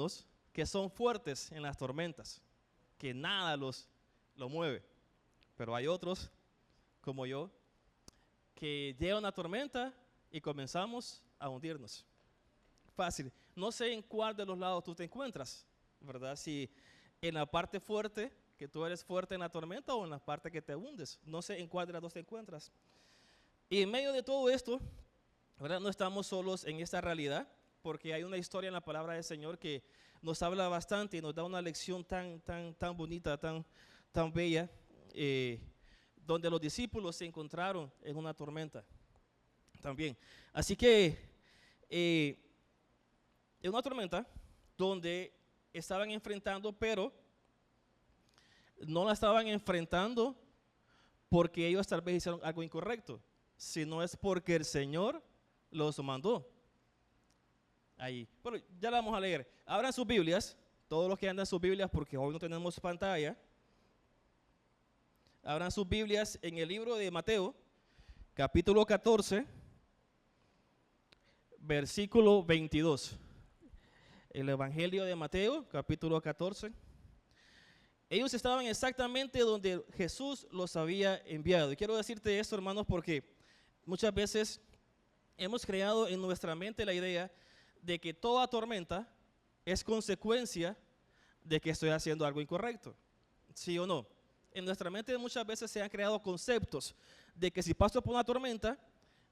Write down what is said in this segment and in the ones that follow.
unos que son fuertes en las tormentas, que nada lo mueve. Pero hay otros, como yo, que llega una tormenta y comenzamos a hundirnos. Fácil. No sé en cuál de los lados tú te encuentras, ¿verdad? Si en la parte fuerte, que tú eres fuerte en la tormenta, o en la parte que te hundes. No sé en cuál de las dos te encuentras. Y en medio de todo esto, ¿verdad? No estamos solos en esta realidad, porque hay una historia en la palabra del Señor que nos habla bastante y nos da una lección tan bonita, tan bella, donde los discípulos se encontraron en una tormenta también. Así que en una tormenta donde estaban enfrentando, pero no la estaban enfrentando porque ellos tal vez hicieron algo incorrecto, sino es porque el Señor los mandó ahí. Bueno, ya la vamos a leer. Abran sus Biblias, todos los que andan sus Biblias, porque hoy no tenemos pantalla. Abran sus Biblias en el libro de Mateo, capítulo 14, versículo 22. El Evangelio de Mateo, capítulo 14. Ellos estaban exactamente donde Jesús los había enviado. Y quiero decirte esto, hermanos, porque muchas veces hemos creado en nuestra mente la idea de que toda tormenta es consecuencia de que estoy haciendo algo incorrecto. ¿Sí o no? En nuestra mente muchas veces se han creado conceptos de que si paso por una tormenta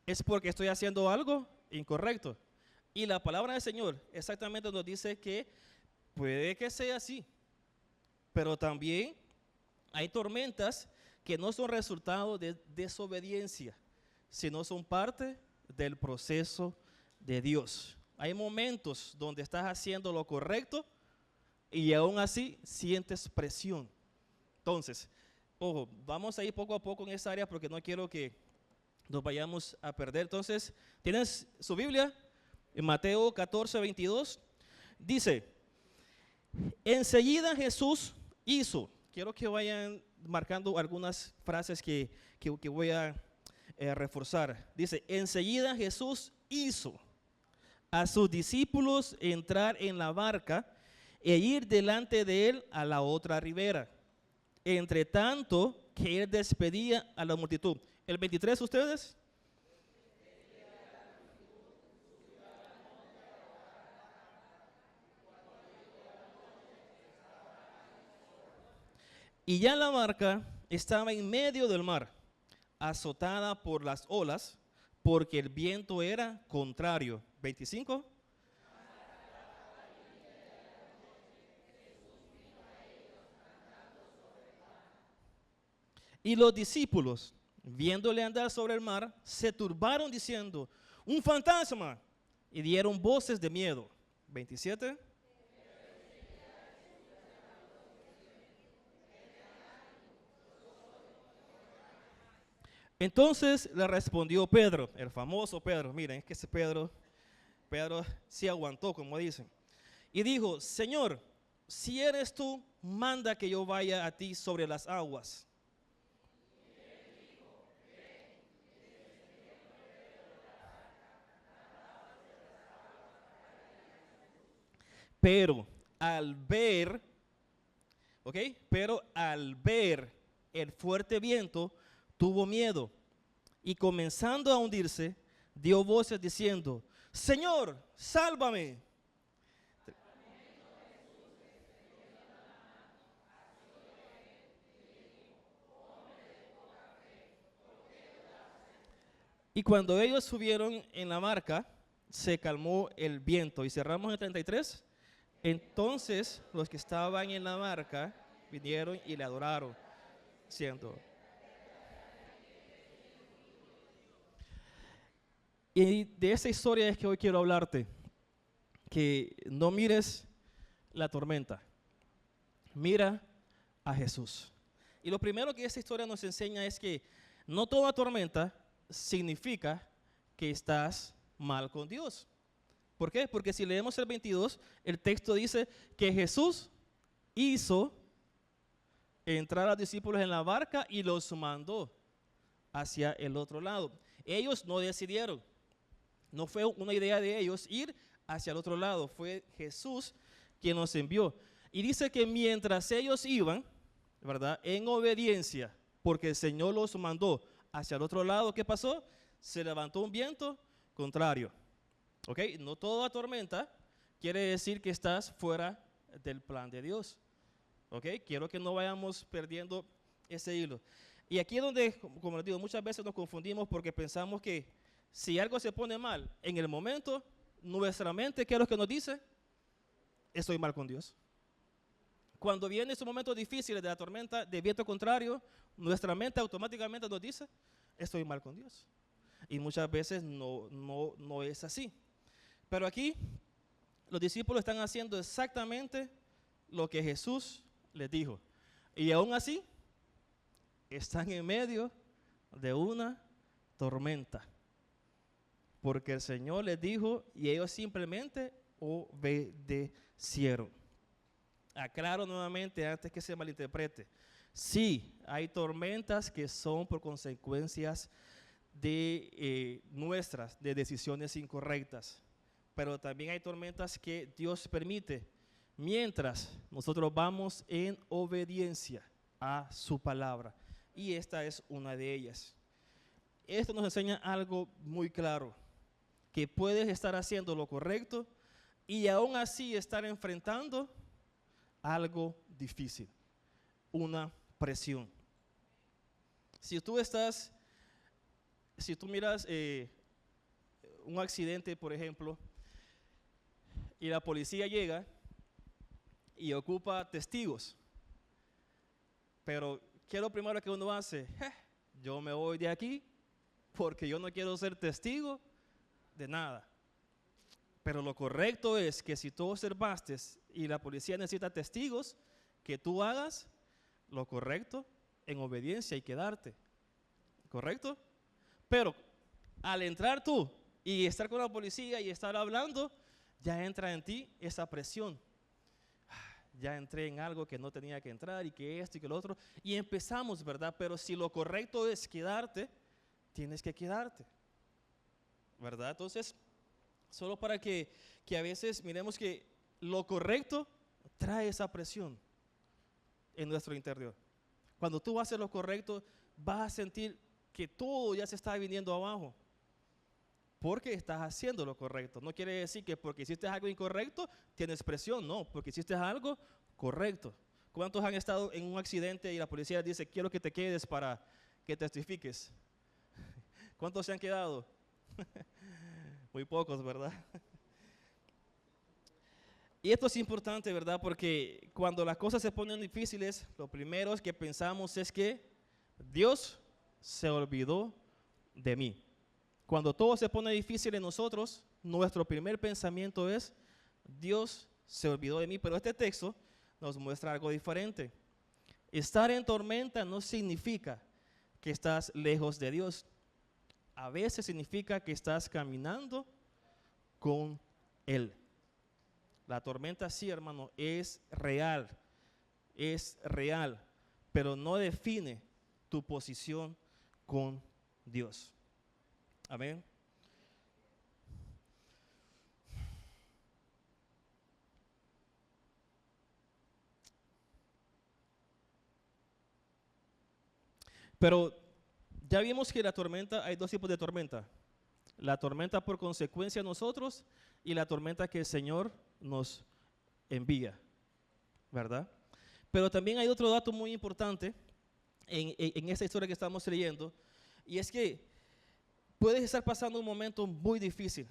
es porque estoy haciendo algo incorrecto. Y la palabra del Señor exactamente nos dice que puede que sea así, pero también hay tormentas que no son resultado de desobediencia, sino son parte del proceso de Dios. Hay momentos donde estás haciendo lo correcto y aún así sientes presión. Entonces, ojo, vamos a ir poco a poco en esa área porque no quiero que nos vayamos a perder. Entonces, ¿tienes su Biblia? En Mateo 14, 22, dice: enseguida Jesús hizo. Quiero que vayan marcando algunas frases que voy a reforzar. Dice: enseguida Jesús hizo a sus discípulos entrar en la barca e ir delante de él a la otra ribera, entre tanto que él despedía a la multitud. ¿El 23 ustedes? Y ya la barca estaba en medio del mar, azotada por las olas, porque el viento era contrario. 25. Y los discípulos, viéndole andar sobre el mar, se turbaron diciendo: un fantasma, y dieron voces de miedo. 27. Entonces le respondió Pedro, el famoso Pedro. Miren, es que ese Pedro sí aguantó, como dicen. Y dijo: Señor, si eres tú, manda que yo vaya a ti sobre las aguas. Pero al ver, ¿ok? Pero al ver el fuerte viento, tuvo miedo y comenzando a hundirse, dio voces diciendo: Señor, sálvame. Y cuando ellos subieron en la barca, se calmó el viento. Y cerramos el 33. Entonces los que estaban en la barca vinieron y le adoraron, diciendo. Y de esa historia es que hoy quiero hablarte, que no mires la tormenta, mira a Jesús. Y lo primero que esta historia nos enseña es que no toda tormenta significa que estás mal con Dios. ¿Por qué? Porque si leemos el 22, el texto dice que Jesús hizo entrar a los discípulos en la barca y los mandó hacia el otro lado. Ellos no decidieron, no fue una idea de ellos ir hacia el otro lado, fue Jesús quien nos envió. Y dice que mientras ellos iban, ¿verdad?, en obediencia, porque el Señor los mandó hacia el otro lado, ¿qué pasó? Se levantó un viento contrario. ¿Ok? No toda tormenta quiere decir que estás fuera del plan de Dios. ¿Ok? Quiero que no vayamos perdiendo ese hilo. Y aquí es donde, como les digo, muchas veces nos confundimos porque pensamos que si algo se pone mal en el momento, nuestra mente, ¿qué es lo que nos dice? Estoy mal con Dios. Cuando vienen esos momentos difíciles de la tormenta, de viento contrario, nuestra mente automáticamente nos dice, estoy mal con Dios. Y muchas veces no es así. Pero aquí los discípulos están haciendo exactamente lo que Jesús les dijo. Y aún así, están en medio de una tormenta. Porque el Señor les dijo y ellos simplemente obedecieron. Aclaro nuevamente antes que se malinterprete. Sí, hay tormentas que son por consecuencias de nuestras, de decisiones incorrectas. Pero también hay tormentas que Dios permite mientras nosotros vamos en obediencia a su palabra. Y esta es una de ellas. Esto nos enseña algo muy claro, que puedes estar haciendo lo correcto y aún así estar enfrentando algo difícil, una presión. Si tú miras un accidente, por ejemplo, y la policía llega y ocupa testigos, pero ¿qué es lo primero que uno hace? Yo me voy de aquí porque yo no quiero ser testigo de nada. Pero lo correcto es que si tú observaste y la policía necesita testigos, que tú hagas lo correcto en obediencia y quedarte. ¿Correcto? Pero al entrar tú y estar con la policía y estar hablando, ya entra en ti esa presión. Ya entré en algo que no tenía que entrar y que esto y que lo otro. Y empezamos, ¿verdad? Pero si lo correcto es quedarte, tienes que quedarte. ¿Verdad? Entonces, solo para que a veces miremos que lo correcto trae esa presión en nuestro interior. Cuando tú haces lo correcto, vas a sentir que todo ya se está viniendo abajo. Porque estás haciendo lo correcto. No quiere decir que porque hiciste algo incorrecto, tienes presión. No, porque hiciste algo correcto. ¿Cuántos han estado en un accidente y la policía dice, quiero que te quedes para que testifiques? ¿Cuántos se han quedado? Muy pocos, ¿verdad? Y esto es importante, ¿verdad? Porque cuando las cosas se ponen difíciles, lo primero que pensamos es que Dios se olvidó de mí. Cuando todo se pone difícil en nosotros, nuestro primer pensamiento es, Dios se olvidó de mí. Pero este texto nos muestra algo diferente. Estar en tormenta no significa que estás lejos de Dios. A veces significa que estás caminando con Él. La tormenta, sí, hermano, es real, pero no define tu posición con Dios. Amén. Pero ya vimos que la tormenta, hay dos tipos de tormenta. La tormenta por consecuencia a nosotros y la tormenta que el Señor nos envía, ¿verdad? Pero también hay otro dato muy importante en esta historia que estamos leyendo, y es que puedes estar pasando un momento muy difícil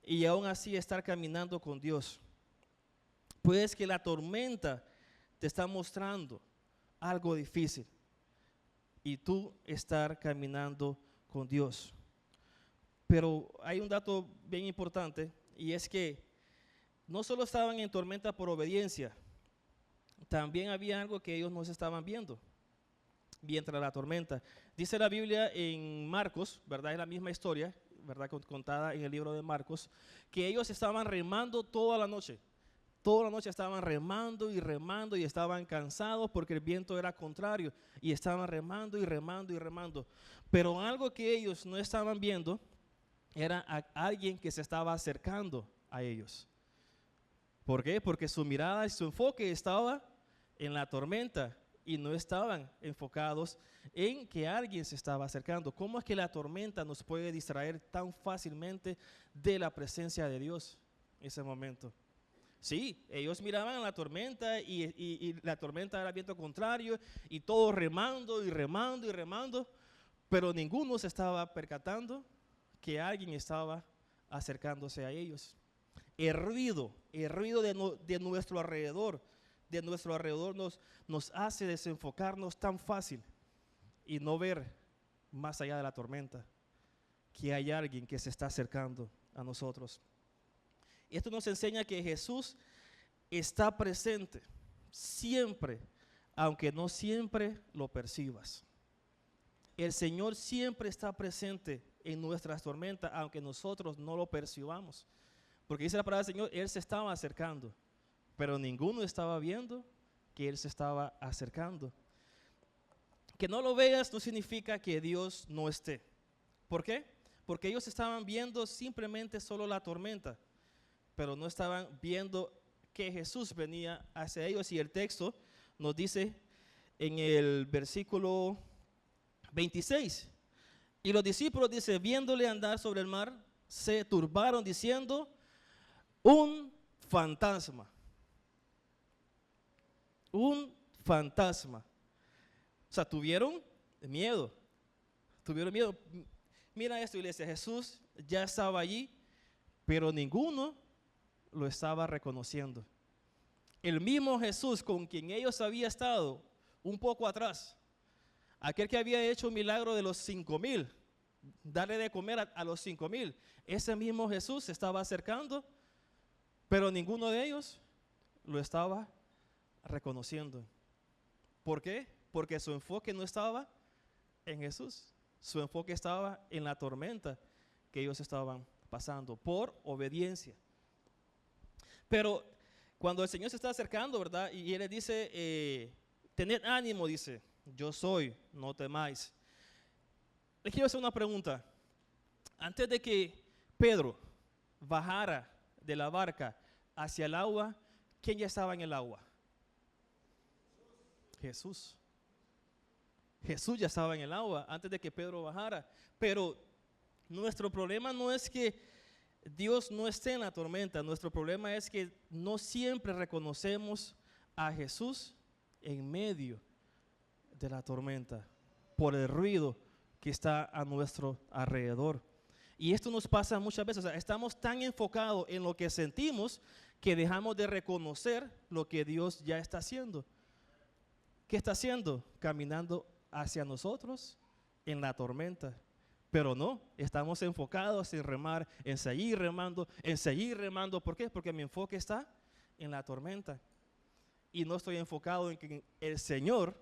y aún así estar caminando con Dios. Puedes que la tormenta te está mostrando algo difícil y tú estar caminando con Dios. Pero hay un dato bien importante, y es que no solo estaban en tormenta por obediencia, también había algo que ellos no se estaban viendo mientras la tormenta. Dice la Biblia en Marcos, ¿verdad? Es la misma historia, ¿verdad? Contada en el libro de Marcos, que ellos estaban remando toda la noche. Toda la noche estaban remando y remando y estaban cansados porque el viento era contrario y estaban remando y remando y remando. Pero algo que ellos no estaban viendo era a alguien que se estaba acercando a ellos. ¿Por qué? Porque su mirada y su enfoque estaba en la tormenta y no estaban enfocados en que alguien se estaba acercando. ¿Cómo es que la tormenta nos puede distraer tan fácilmente de la presencia de Dios en ese momento? Sí, ellos miraban la tormenta y la tormenta era viento contrario y todos remando y remando y remando, pero ninguno se estaba percatando que alguien estaba acercándose a ellos. El ruido de nuestro alrededor nos hace desenfocarnos tan fácil y no ver más allá de la tormenta que hay alguien que se está acercando a nosotros. Y esto nos enseña que Jesús está presente siempre, aunque no siempre lo percibas. El Señor siempre está presente en nuestras tormentas, aunque nosotros no lo percibamos. Porque dice la palabra del Señor, Él se estaba acercando, pero ninguno estaba viendo que Él se estaba acercando. Que no lo veas no significa que Dios no esté. ¿Por qué? Porque ellos estaban viendo simplemente solo la tormenta, pero no estaban viendo que Jesús venía hacia ellos. Y el texto nos dice en el versículo 26, y los discípulos, dice, viéndole andar sobre el mar, se turbaron diciendo, un fantasma. Un fantasma. O sea, tuvieron miedo. Mira esto, iglesia, Jesús ya estaba allí, pero ninguno lo estaba reconociendo. El mismo Jesús con quien ellos habían estado un poco atrás, aquel que había hecho un milagro de los 5,000, darle de comer a los 5,000, ese mismo Jesús se estaba acercando, pero ninguno de ellos lo estaba reconociendo. ¿Por qué? Porque su enfoque no estaba en Jesús, su enfoque estaba en la tormenta que ellos estaban pasando por obediencia. Pero cuando el Señor se está acercando, ¿verdad? Y Él les dice, tened ánimo, dice, yo soy, no temáis. Les quiero hacer una pregunta. Antes de que Pedro bajara de la barca hacia el agua, ¿quién ya estaba en el agua? Jesús. Jesús ya estaba en el agua antes de que Pedro bajara. Pero nuestro problema no es que Dios no esté en la tormenta. Nuestro problema es que no siempre reconocemos a Jesús en medio de la tormenta por el ruido que está a nuestro alrededor. Y esto nos pasa muchas veces. O sea, estamos tan enfocados en lo que sentimos que dejamos de reconocer lo que Dios ya está haciendo. ¿Qué está haciendo? Caminando hacia nosotros en la tormenta. Pero no, estamos enfocados en remar, en seguir remando, en seguir remando. ¿Por qué? Porque mi enfoque está en la tormenta. Y no estoy enfocado en que el Señor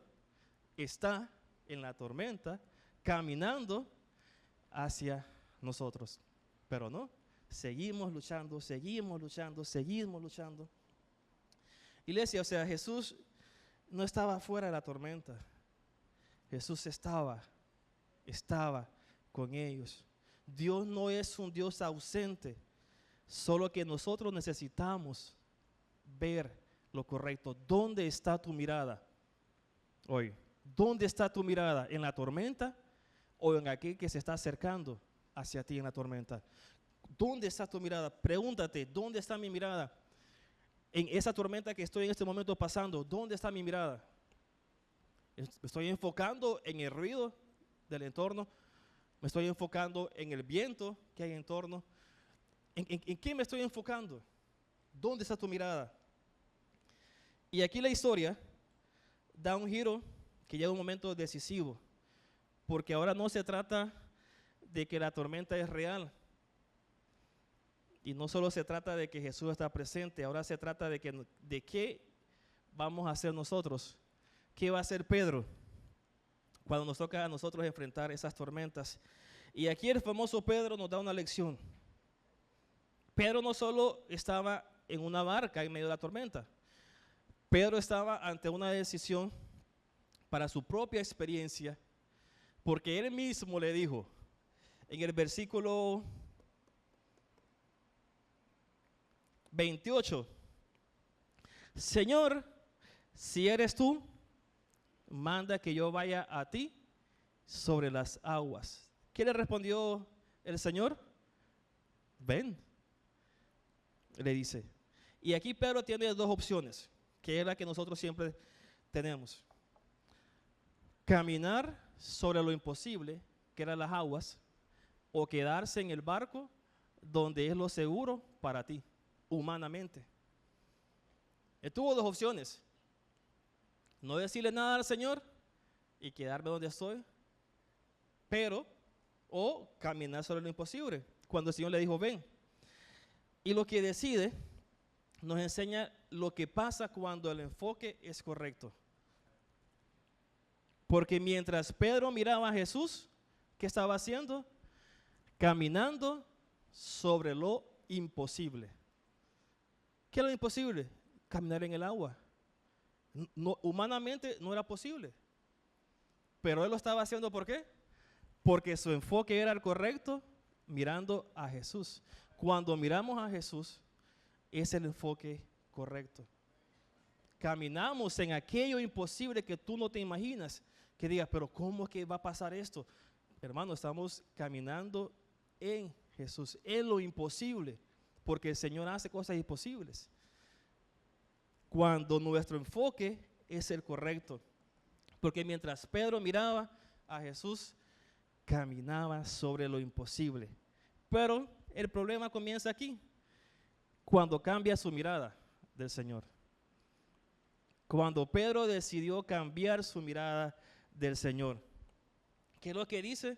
está en la tormenta, caminando hacia nosotros. Pero no, seguimos luchando, seguimos luchando, seguimos luchando. Iglesia, o sea, Jesús no estaba fuera de la tormenta. Jesús estaba con ellos. Dios no es un Dios ausente, solo que nosotros necesitamos ver lo correcto. ¿Dónde está tu mirada hoy? ¿Dónde está tu mirada? ¿En la tormenta o en aquel que se está acercando hacia ti en la tormenta? ¿Dónde está tu mirada? Pregúntate, ¿dónde está mi mirada? En esa tormenta que estoy en este momento pasando, ¿dónde está mi mirada? ¿Estoy enfocando en el ruido del entorno? ¿Me estoy enfocando en el viento que hay en torno? ¿En qué me estoy enfocando? ¿Dónde está tu mirada? Y aquí la historia da un giro que llega un momento decisivo, porque ahora no se trata de que la tormenta es real, y no solo se trata de que Jesús está presente, ahora se trata de qué vamos a hacer nosotros. ¿Qué va a hacer Pedro cuando nos toca a nosotros enfrentar esas tormentas? Y aquí el famoso Pedro nos da una lección. Pedro no solo estaba en una barca en medio de la tormenta, Pedro estaba ante una decisión para su propia experiencia, porque él mismo le dijo en el versículo 28, Señor, si eres tú, manda que yo vaya a ti sobre las aguas. ¿Qué le respondió el Señor? Ven, le dice. Y aquí Pedro tiene dos opciones, que es la que nosotros siempre tenemos. Caminar sobre lo imposible, que eran las aguas, o quedarse en el barco donde es lo seguro para ti, humanamente. Él tuvo dos opciones. No decirle nada al Señor y quedarme donde estoy, pero, o caminar sobre lo imposible, cuando el Señor le dijo, ven. Y lo que decide nos enseña lo que pasa cuando el enfoque es correcto. Porque mientras Pedro miraba a Jesús, ¿qué estaba haciendo? Caminando sobre lo imposible. ¿Qué es lo imposible? Caminar en el agua. No, humanamente no era posible. Pero él lo estaba haciendo, ¿por qué? Porque su enfoque era el correcto, mirando a Jesús. Cuando miramos a Jesús, es el enfoque correcto. Caminamos en aquello imposible que tú no te imaginas. Que digas, pero ¿cómo es que va a pasar esto? Hermano, estamos caminando en Jesús, en lo imposible, porque el Señor hace cosas imposibles. Cuando nuestro enfoque es el correcto. Porque mientras Pedro miraba a Jesús, caminaba sobre lo imposible. Pero el problema comienza aquí, cuando cambia su mirada del Señor. Cuando Pedro decidió cambiar su mirada del Señor. ¿Qué es lo que dice?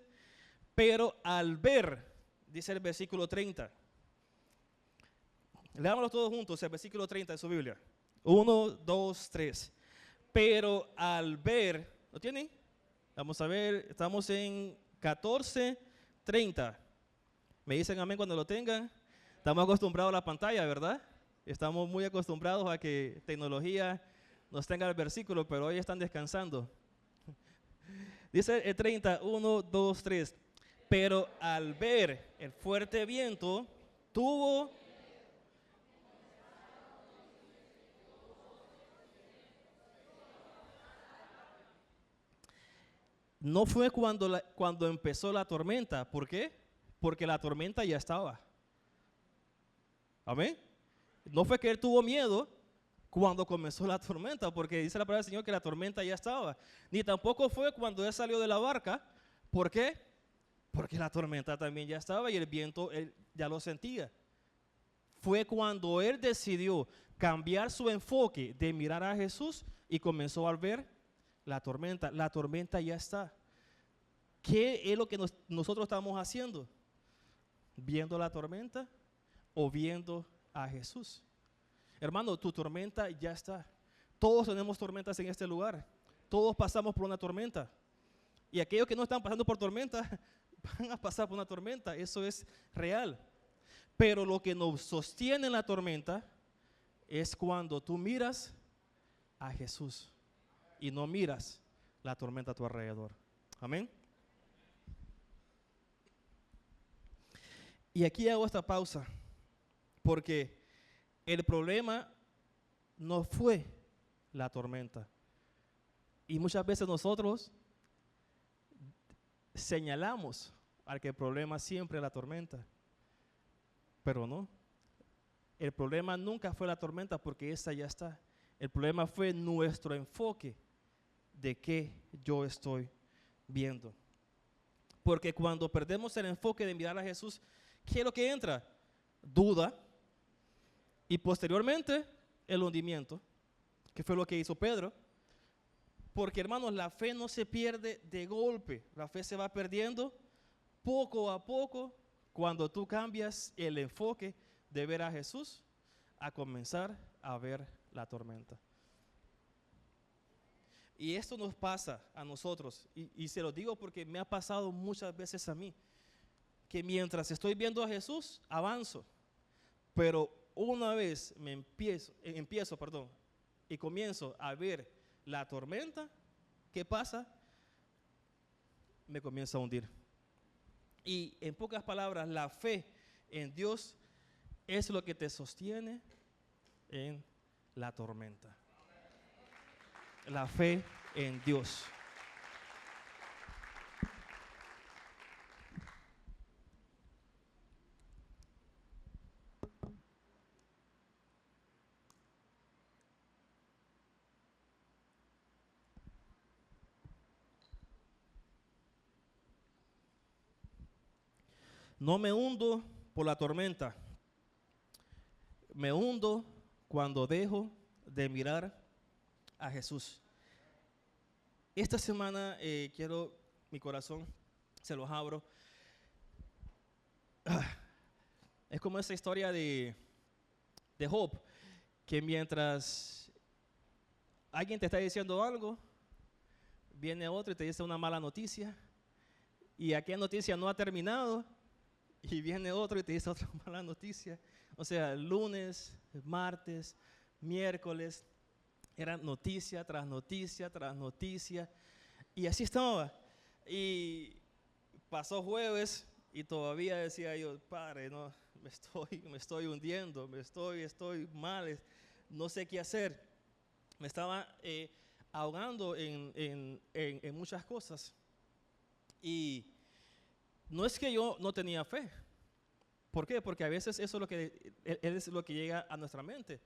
Pero al ver, dice el versículo 30. Leámoslo todos juntos, el versículo 30 de su Biblia. 1, 2, 3. Pero al ver, ¿lo tienen? Vamos a ver, estamos en 14, 30. Me dicen amén cuando lo tengan. Estamos acostumbrados a la pantalla, ¿verdad? Estamos muy acostumbrados a que tecnología nos tenga el versículo, pero hoy están descansando. Dice el 30, 1, 2, 3. Pero al ver el fuerte viento, tuvo... No fue cuando empezó la tormenta. ¿Por qué? Porque la tormenta ya estaba. Amén. No fue que él tuvo miedo cuando comenzó la tormenta, porque dice la palabra del Señor que la tormenta ya estaba. Ni tampoco fue cuando él salió de la barca. ¿Por qué? Porque la tormenta también ya estaba y el viento él ya lo sentía. Fue cuando él decidió cambiar su enfoque de mirar a Jesús y comenzó a ver la tormenta. La tormenta ya está. ¿Qué es lo que nosotros estamos haciendo? ¿Viendo la tormenta o viendo a Jesús? Hermano, tu tormenta ya está. Todos tenemos tormentas en este lugar. Todos pasamos por una tormenta. Y aquellos que no están pasando por tormenta, van a pasar por una tormenta. Eso es real. Pero lo que nos sostiene en la tormenta es cuando tú miras a Jesús y no miras la tormenta a tu alrededor. Amén. Y aquí hago esta pausa porque el problema no fue la tormenta. Y muchas veces nosotros señalamos al que el problema siempre es la tormenta. Pero no. El problema nunca fue la tormenta porque esa ya está. El problema fue nuestro enfoque de qué yo estoy viendo. Porque cuando perdemos el enfoque de mirar a Jesús, ¿qué es lo que entra? Duda. Y posteriormente, el hundimiento, que fue lo que hizo Pedro. Porque, hermanos, la fe no se pierde de golpe. La fe se va perdiendo poco a poco cuando tú cambias el enfoque de ver a Jesús a comenzar a ver la tormenta. Y esto nos pasa a nosotros, y se lo digo porque me ha pasado muchas veces a mí, que mientras estoy viendo a Jesús, avanzo, pero una vez empiezo y comienzo a ver la tormenta, ¿qué pasa? Me comienza a hundir. Y en pocas palabras, la fe en Dios es lo que te sostiene en la tormenta. La fe en Dios. No me hundo por la tormenta. Me hundo cuando dejo de mirar a Jesús. Esta semana quiero, mi corazón, se los abro. Es como esa historia de Job, que mientras alguien te está diciendo algo, viene otro y te dice una mala noticia, y aquella noticia no ha terminado, y viene otro y te dice otra mala noticia. O sea, lunes, martes, miércoles, era noticia tras noticia tras noticia, y así estaba. Y pasó jueves y todavía decía yo, Padre, no, me estoy hundiendo, estoy mal, no sé qué hacer. Me estaba ahogando en muchas cosas. Y no es que yo no tenía fe. ¿Por qué? Porque a veces eso es lo que llega a nuestra mente.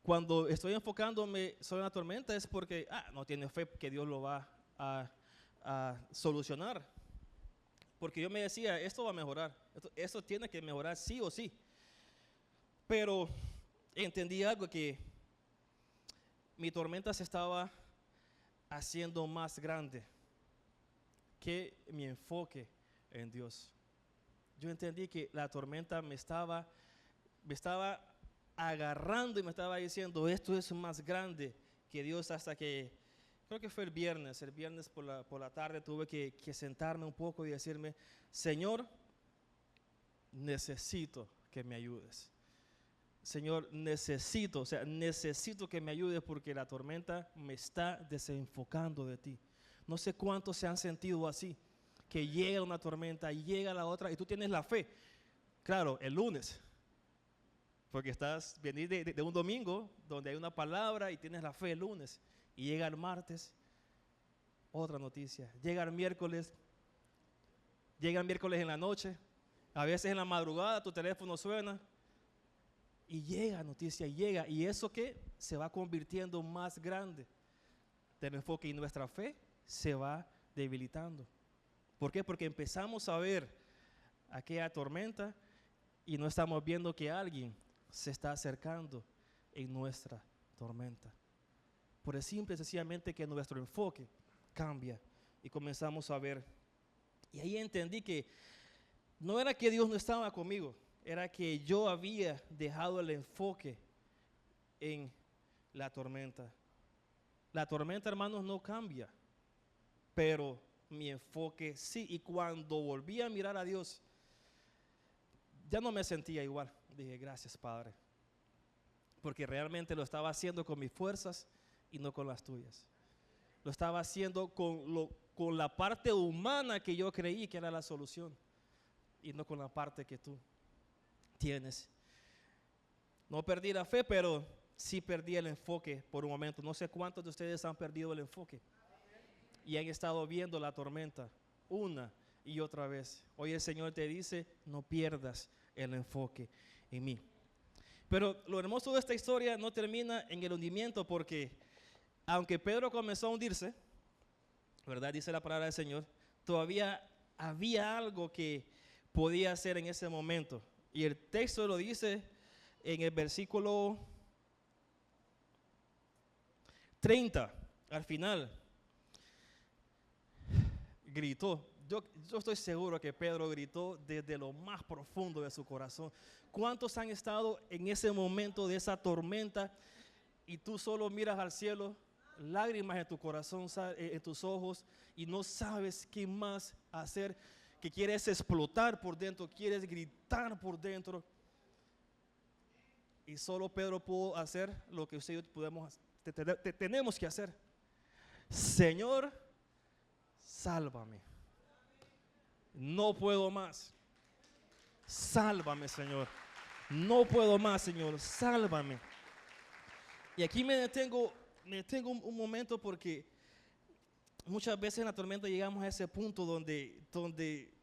Cuando estoy enfocándome sobre la tormenta es porque no tiene fe que Dios lo va a solucionar. Porque yo me decía, esto va a mejorar, esto tiene que mejorar sí o sí. Pero entendí algo, que mi tormenta se estaba haciendo más grande que mi enfoque en Dios. Yo entendí que la tormenta me estaba agarrando y me estaba diciendo, esto es más grande que Dios, hasta que, creo que fue el viernes por la tarde, tuve que sentarme un poco y decirme, Señor, necesito que me ayudes. Señor, necesito que me ayudes, porque la tormenta me está desenfocando de ti. No sé cuántos se han sentido así, que llega una tormenta, llega la otra, y tú tienes la fe. Claro, el lunes, porque venís de un domingo donde hay una palabra y tienes la fe el lunes, y llega el martes, otra noticia. Llega el miércoles en la noche, a veces en la madrugada tu teléfono suena y llega noticia, y eso que se va convirtiendo más grande del enfoque, y nuestra fe se va debilitando. ¿Por qué? Porque empezamos a ver aquella tormenta y no estamos viendo que alguien se está acercando en nuestra tormenta. Por el simple y sencillamente que nuestro enfoque cambia y comenzamos a ver. Y ahí entendí que no era que Dios no estaba conmigo, era que yo había dejado el enfoque en la tormenta. La tormenta, hermanos, no cambia, pero mi enfoque sí. Y cuando volví a mirar a Dios, ya no me sentía igual. Dije, gracias, Padre, porque realmente lo estaba haciendo con mis fuerzas y no con las tuyas. Lo estaba haciendo con la parte humana que yo creí que era la solución, y no con la parte que tú tienes. No perdí la fe, pero sí perdí el enfoque por un momento. No sé cuántos de ustedes han perdido el enfoque y han estado viendo la tormenta una y otra vez. Hoy el Señor te dice, no pierdas el enfoque en mí. Pero lo hermoso de esta historia no termina en el hundimiento, porque aunque Pedro comenzó a hundirse, ¿verdad? Dice la palabra del Señor, todavía había algo que podía hacer en ese momento. Y el texto lo dice en el versículo 30, al final. Gritó. Yo estoy seguro que Pedro gritó desde lo más profundo de su corazón. ¿Cuántos han estado en ese momento de esa tormenta y tú solo miras al cielo, lágrimas en tu corazón, en tus ojos, y no sabes qué más hacer, que quieres explotar por dentro, quieres gritar por dentro? Y solo Pedro pudo hacer lo que usted y yo tenemos que hacer. Señor, sálvame. No puedo más. Sálvame, Señor. No puedo más, Señor. Sálvame. Y aquí me detengo un momento porque muchas veces en la tormenta llegamos a ese punto donde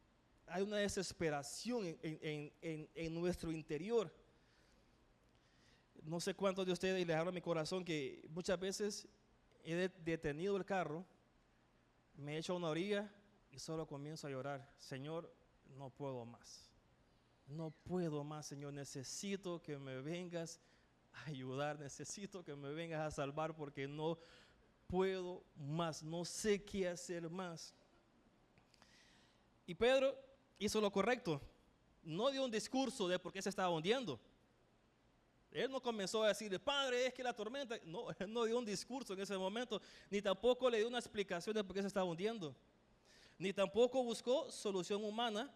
hay una desesperación en nuestro interior. No sé cuántos de ustedes, y les hablo a mi corazón, que muchas veces he detenido el carro, me echo a una orilla y solo comienzo a llorar. Señor, no puedo más. No puedo más, Señor. Necesito que me vengas a ayudar. Necesito que me vengas a salvar porque no puedo más. No sé qué hacer más. Y Pedro hizo lo correcto. No dio un discurso de por qué se estaba hundiendo. Él no comenzó a decirle, Padre, es que la tormenta. No, él no dio un discurso en ese momento, ni tampoco le dio una explicación de por qué se estaba hundiendo, ni tampoco buscó solución humana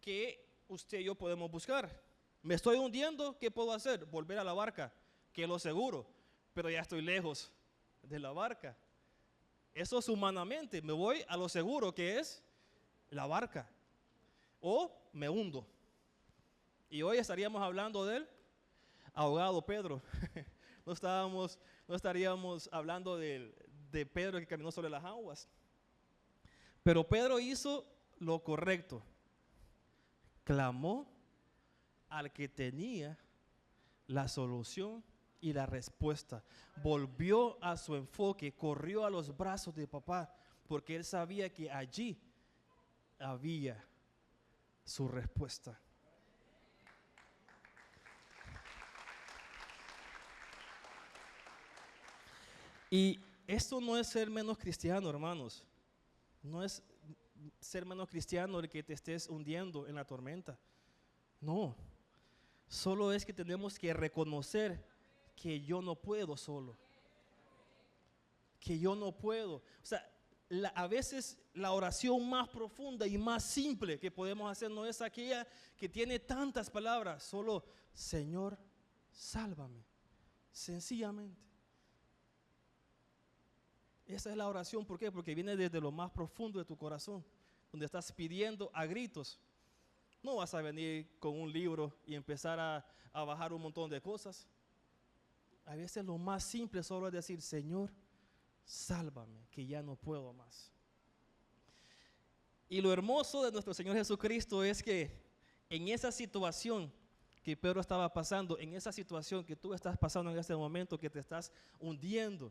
que usted y yo podemos buscar. Me estoy hundiendo, ¿qué puedo hacer? Volver a la barca, que es lo seguro, pero ya estoy lejos de la barca. Eso es humanamente, me voy a lo seguro que es la barca, o me hundo. Y hoy estaríamos hablando del ahogado Pedro. No estaríamos hablando de Pedro que caminó sobre las aguas. Pero Pedro hizo lo correcto. Clamó al que tenía la solución y la respuesta. Volvió a su enfoque, corrió a los brazos de papá, porque él sabía que allí había su respuesta. Y esto no es ser menos cristiano, hermanos. No es ser menos cristiano el que te estés hundiendo en la tormenta. No. Solo es que tenemos que reconocer que yo no puedo solo. Que yo no puedo. O sea, a veces la oración más profunda y más simple que podemos hacer no es aquella que tiene tantas palabras. Solo, Señor, sálvame. Sencillamente. Esa es la oración, ¿por qué? Porque viene desde lo más profundo de tu corazón, donde estás pidiendo a gritos. No vas a venir con un libro y empezar a bajar un montón de cosas. A veces lo más simple solo es decir, Señor, sálvame, que ya no puedo más. Y lo hermoso de nuestro Señor Jesucristo es que en esa situación que Pedro estaba pasando, en esa situación que tú estás pasando en este momento, que te estás hundiendo,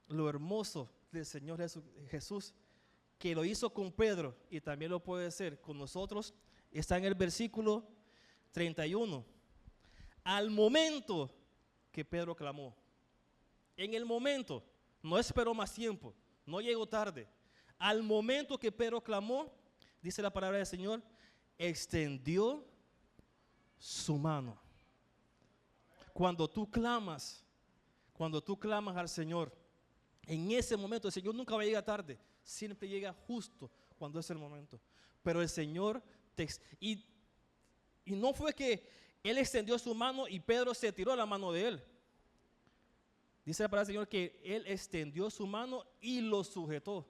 lo hermoso del Señor Jesús, que lo hizo con Pedro y también lo puede hacer con nosotros, está en el versículo 31. Al momento que Pedro clamó, en el momento, no esperó más tiempo, no llegó tarde. Al momento que Pedro clamó, dice la palabra del Señor, extendió su mano. Cuando tú clamas al Señor, en ese momento el Señor nunca va a llegar tarde, siempre llega justo cuando es el momento. Pero el Señor y no fue que Él extendió su mano y Pedro se tiró a la mano de Él. Dice la palabra del Señor que Él extendió su mano y lo sujetó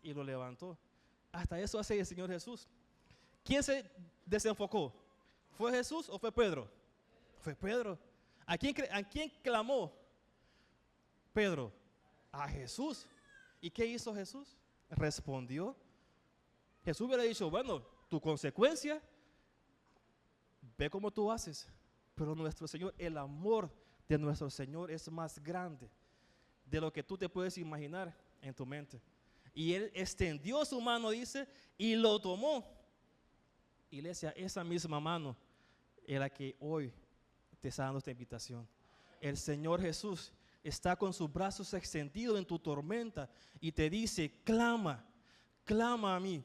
y lo levantó. Hasta eso hace el Señor Jesús. ¿Quién se desenfocó? ¿Fue Jesús o fue Pedro? Fue Pedro. ¿A quién clamó Pedro? A Jesús. ¿Y qué hizo Jesús? Respondió. Jesús hubiera dicho, bueno, tu consecuencia, ve cómo tú haces. Pero nuestro Señor, el amor de nuestro Señor es más grande de lo que tú te puedes imaginar en tu mente. Y Él extendió su mano, dice, y lo tomó. Iglesia, esa misma mano es la que hoy te está dando esta invitación. El Señor Jesús está con sus brazos extendidos en tu tormenta y te dice, clama, clama a mí.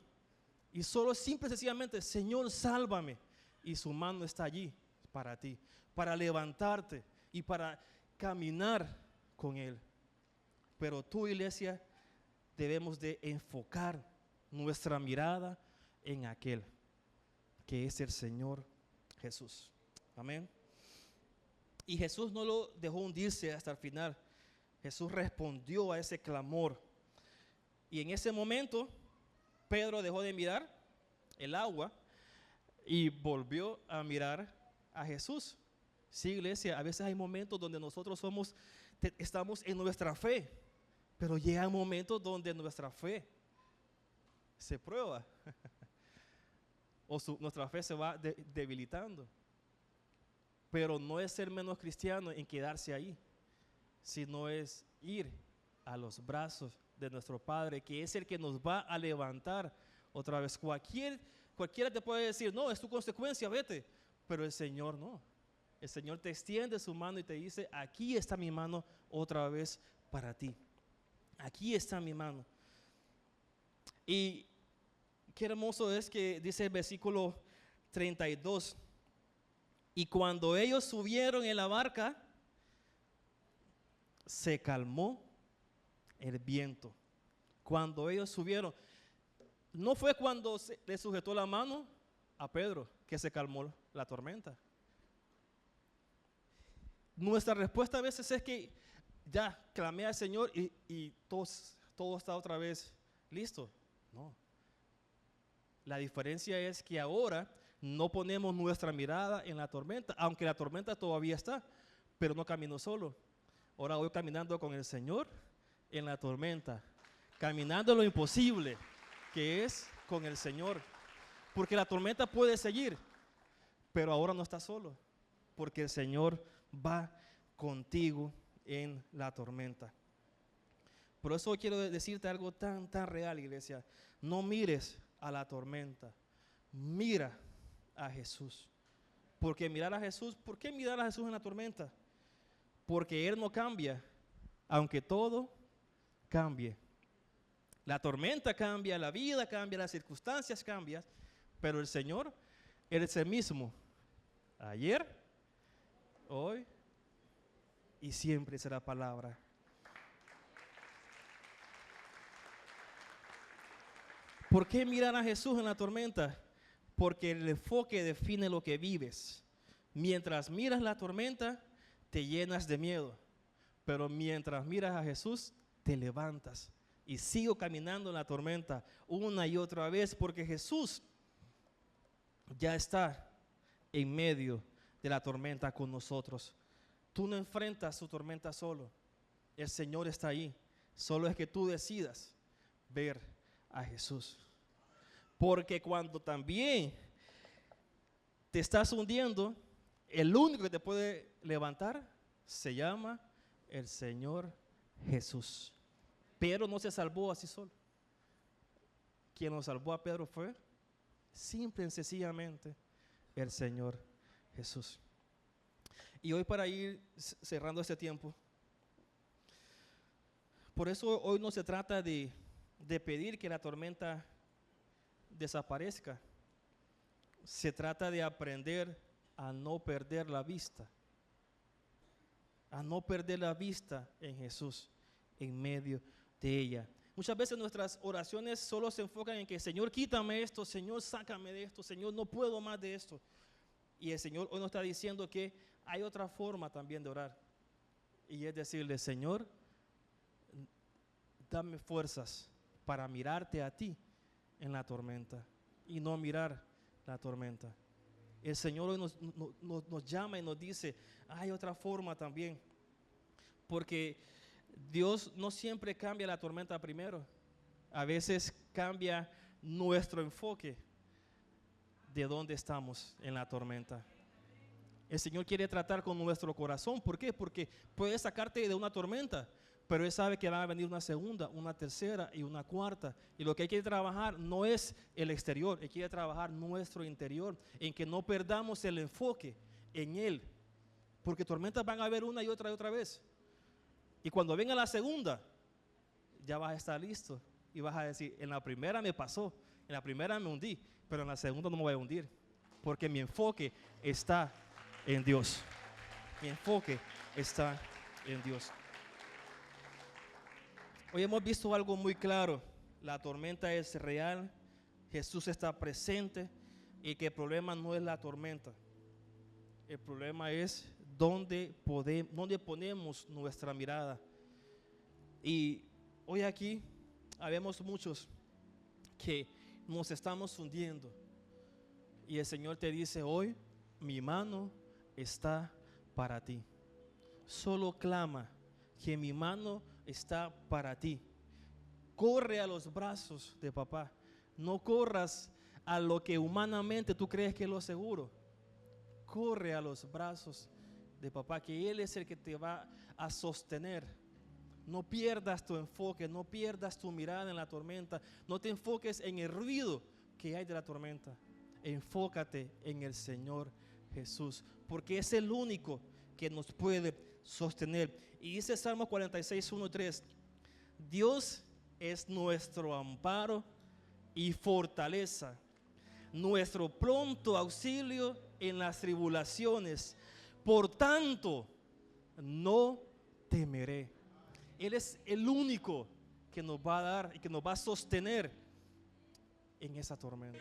Y solo simple y sencillamente, Señor, sálvame. Y su mano está allí para ti, para levantarte y para caminar con Él. Pero tú, iglesia, debemos de enfocar nuestra mirada en aquel que es el Señor Jesús. Amén. Y Jesús no lo dejó hundirse hasta el final. Jesús respondió a ese clamor. Y en ese momento, Pedro dejó de mirar el agua y volvió a mirar a Jesús. Sí, iglesia, a veces hay momentos donde nosotros estamos en nuestra fe, pero llega un momento donde nuestra fe se prueba o nuestra fe se va debilitando. Pero no es ser menos cristiano en quedarse ahí, sino es ir a los brazos de nuestro Padre, que es el que nos va a levantar otra vez. Cualquiera te puede decir, no, es tu consecuencia, vete. Pero el Señor no. El Señor te extiende su mano y te dice, aquí está mi mano otra vez para ti. Aquí está mi mano. Y qué hermoso es que dice el versículo 32. Y cuando ellos subieron en la barca, se calmó el viento. Cuando ellos subieron, no fue cuando le sujetó la mano a Pedro que se calmó la tormenta. Nuestra respuesta a veces es que ya clamé al Señor y todo está otra vez listo. No. La diferencia es que ahora no ponemos nuestra mirada en la tormenta, aunque la tormenta todavía está, pero no camino solo. Ahora voy caminando con el Señor en la tormenta, caminando lo imposible, que es con el Señor. Porque la tormenta puede seguir, pero ahora no estás solo, porque el Señor va contigo en la tormenta. Por eso quiero decirte algo tan real, iglesia. No mires a la tormenta, mira a Jesús. Porque mirar a Jesús, ¿por qué mirar a Jesús en la tormenta? Porque Él no cambia, aunque todo cambie. La tormenta cambia, la vida cambia, las circunstancias cambian, pero el Señor, Él es el mismo. Ayer, hoy y siempre será palabra. ¿Por qué mirar a Jesús en la tormenta? Porque el enfoque define lo que vives. Mientras miras la tormenta, te llenas de miedo. Pero mientras miras a Jesús, te levantas. Y sigo caminando en la tormenta una y otra vez, porque Jesús ya está en medio de la tormenta con nosotros. Tú no enfrentas tu tormenta solo. El Señor está ahí. Solo es que tú decidas ver a Jesús. Porque cuando también te estás hundiendo, el único que te puede levantar se llama el Señor Jesús. Pedro no se salvó así solo. Quien nos salvó a Pedro fue simple y sencillamente el Señor Jesús. Y hoy, para ir cerrando este tiempo, por eso hoy no se trata de pedir que la tormenta desaparezca. Se trata de aprender a no perder la vista. A no perder la vista en Jesús, en medio de ella. Muchas veces nuestras oraciones solo se enfocan en que, Señor, quítame esto, Señor, sácame de esto, Señor, no puedo más de esto. Y el Señor hoy nos está diciendo que hay otra forma también de orar. Y es decirle, Señor, dame fuerzas para mirarte a ti en la tormenta y no mirar la tormenta. El Señor hoy nos llama y nos dice, hay otra forma también. Porque Dios no siempre cambia la tormenta primero. A veces cambia nuestro enfoque de dónde estamos en la tormenta. El Señor quiere tratar con nuestro corazón. ¿Por qué? Porque puede sacarte de una tormenta, pero Él sabe que va a venir una segunda, una tercera y una cuarta. Y lo que hay que trabajar no es el exterior, Él quiere trabajar nuestro interior, en que no perdamos el enfoque en Él. Porque tormentas van a haber una y otra vez. Y cuando venga la segunda, ya vas a estar listo. Y vas a decir, en la primera me pasó, en la primera me hundí, pero en la segunda no me voy a hundir. Porque mi enfoque está en Dios. Mi enfoque está en Dios. Hoy hemos visto algo muy claro. La tormenta es real. Jesús está presente. Y que el problema no es la tormenta. El problema es dónde ponemos nuestra mirada. Y hoy aquí habemos muchos que nos estamos hundiendo. Y el Señor te dice hoy, mi mano está para ti. Solo clama que mi mano está para ti. Corre a los brazos de papá. No corras a lo que humanamente tú crees que es lo seguro. Corre a los brazos de papá, que Él es el que te va a sostener. No pierdas tu enfoque, no pierdas tu mirada en la tormenta. No te enfoques en el ruido que hay de la tormenta. Enfócate en el Señor Jesús, porque es el único que nos puede sostener. Y dice Salmo 46, 1 y 3: Dios es nuestro amparo y fortaleza, nuestro pronto auxilio en las tribulaciones. Por tanto, no temeré. Él es el único que nos va a dar y que nos va a sostener en esa tormenta.